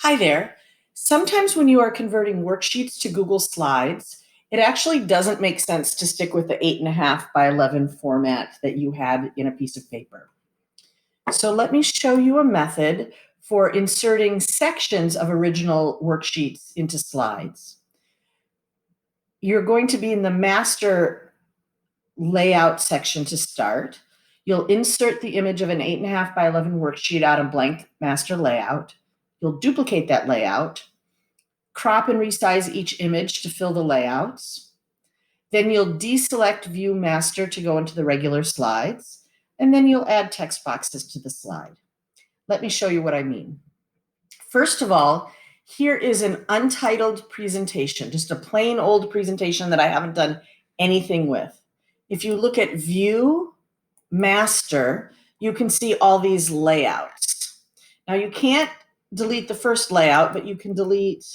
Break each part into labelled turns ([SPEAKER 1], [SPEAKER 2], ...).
[SPEAKER 1] Hi there. Sometimes when you are converting worksheets to Google Slides, it actually doesn't make sense to stick with the 8.5 by 11 format that you had in a piece of paper. So let me show you a method for inserting sections of original worksheets into slides. You're going to be in the master layout section to start. You'll insert the image of an 8.5 by 11 worksheet out of blank master layout. You'll duplicate that layout, crop and resize each image to fill the layouts. Then you'll deselect View Master to go into the regular slides, and then you'll add text boxes to the slide. Let me show you what I mean. First of all, here is an untitled presentation, just a plain old presentation that I haven't done anything with. If you look at View Master, you can see all these layouts. Now you can't delete the first layout, but you can delete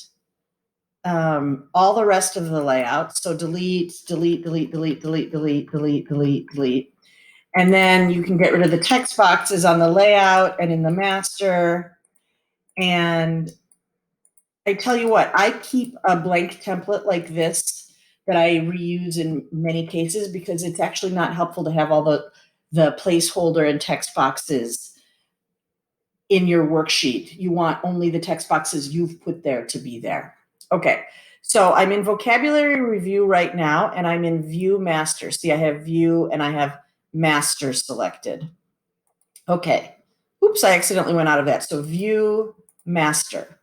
[SPEAKER 1] all the rest of the layout. So delete, delete, delete, delete, delete, delete, delete, delete, delete. And then you can get rid of the text boxes on the layout and in the master. And I tell you what, I keep a blank template like this that I reuse in many cases because it's actually not helpful to have all the placeholder and text boxes in your worksheet. You want only the text boxes you've put there to be there. Okay, so I'm in vocabulary review right now, and I'm in view master. See, I have view and I have master selected. Okay, oops, I accidentally went out of that. So view master.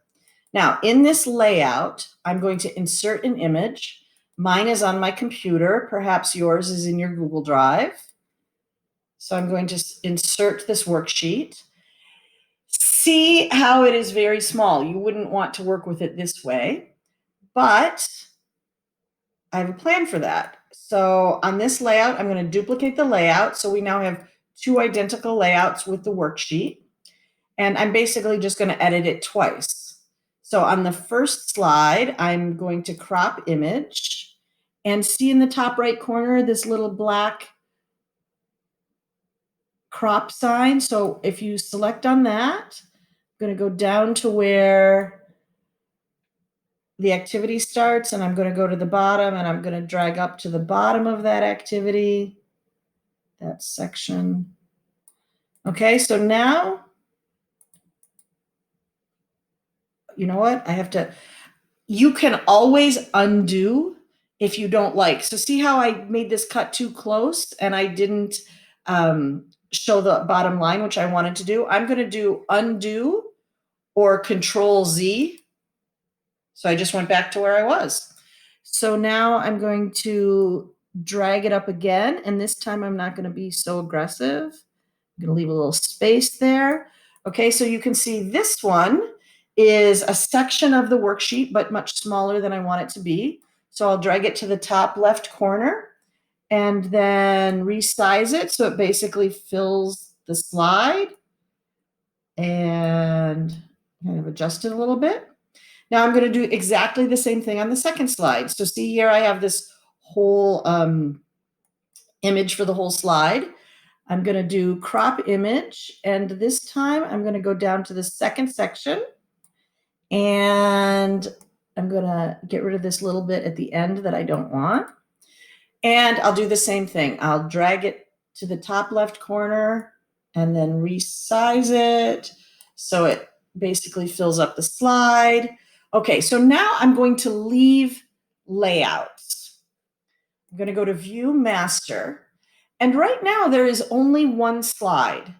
[SPEAKER 1] Now, in this layout, I'm going to insert an image. Mine is on my computer. Perhaps yours is in your Google Drive. So I'm going to insert this worksheet. See how it is very small. You wouldn't want to work with it this way, but I have a plan for that. So on this layout, I'm going to duplicate the layout. So we now have two identical layouts with the worksheet. And I'm basically just going to edit it twice. So on the first slide, I'm going to crop image. And see in the top right corner, this little black crop sign. So if you select on that, I'm going to go down to where the activity starts, and I'm going to go to the bottom, and I'm going to drag up to the bottom of that activity, that section. Okay, so now, you know what? You can always undo if you don't like. So see how I made this cut too close and I didn't show the bottom line, which I wanted to do? I'm going to do undo or Control Z. So I just went back to where I was. So now I'm going to drag it up again, and this time I'm not going to be so aggressive. I'm going to leave a little space there. Okay, so you can see this one is a section of the worksheet, but much smaller than I want it to be. So I'll drag it to the top left corner and then resize it so it basically fills the slide and kind of adjust it a little bit. Now I'm going to do exactly the same thing on the second slide. So see here, I have this whole image for the whole slide. I'm going to do crop image, and this time I'm going to go down to the second section, and I'm going to get rid of this little bit at the end that I don't want. And I'll do the same thing. I'll drag it to the top left corner and then resize it so it basically fills up the slide. Okay, so now I'm going to leave layouts. I'm going to go to View Master. And right now there is only one slide.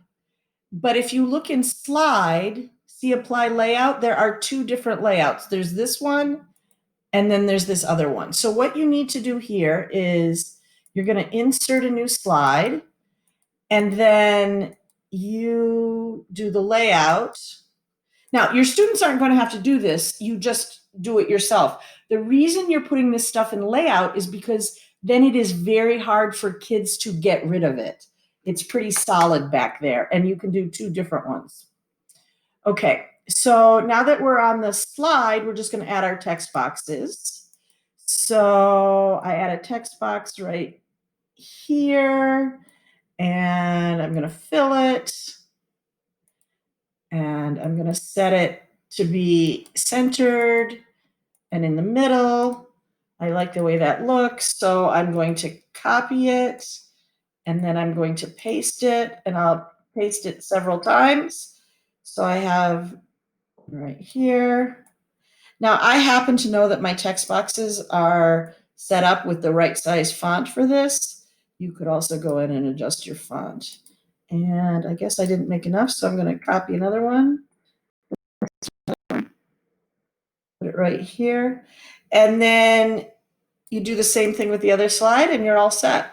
[SPEAKER 1] But if you look in Slide, see Apply Layout, there are two different layouts. There's this one, and then there's this other one. So what you need to do here is you're going to insert a new slide, and then you do the layout. Now, your students aren't going to have to do this. You just do it yourself. The reason you're putting this stuff in layout is because then it is very hard for kids to get rid of it. It's pretty solid back there, and you can do two different ones. Okay, so now that we're on the slide, we're just going to add our text boxes. So I add a text box right here, and I'm going to fill it, and I'm going to set it to be centered and in the middle. I like the way that looks, so I'm going to copy it, and then I'm going to paste it, and I'll paste it several times. So I have right here. Now I happen to know that my text boxes are set up with the right size font for this. You could also go in and adjust your font. And I guess I didn't make enough, so I'm going to copy another one. Put it right here. And then you do the same thing with the other slide and you're all set.